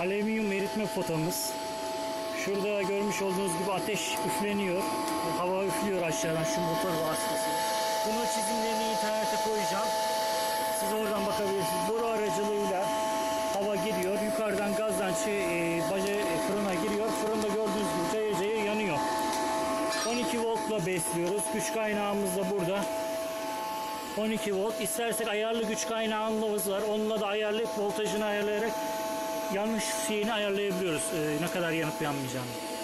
alüminyum eritme potamız. Şurada görmüş olduğunuz gibi ateş üfleniyor. Hava üflüyor aşağıdan şu motor vasıtasıyla. Bunun çizimlerini internete koyacağım. Siz oradan bakabilirsiniz. Boru aracılığıyla hava giriyor. Yukarıdan gazdan fırına giriyor. Fırında gördüğünüz gibi cayır cayır yanıyor. 12 voltla besliyoruz. Güç kaynağımız da burada. 12 volt. İstersek ayarlı güç kaynağımız var. Onunla da ayarlayıp voltajını ayarlayarak yanmış şeyini ayarlayabiliyoruz. Ne kadar yanıp yanmayacağını.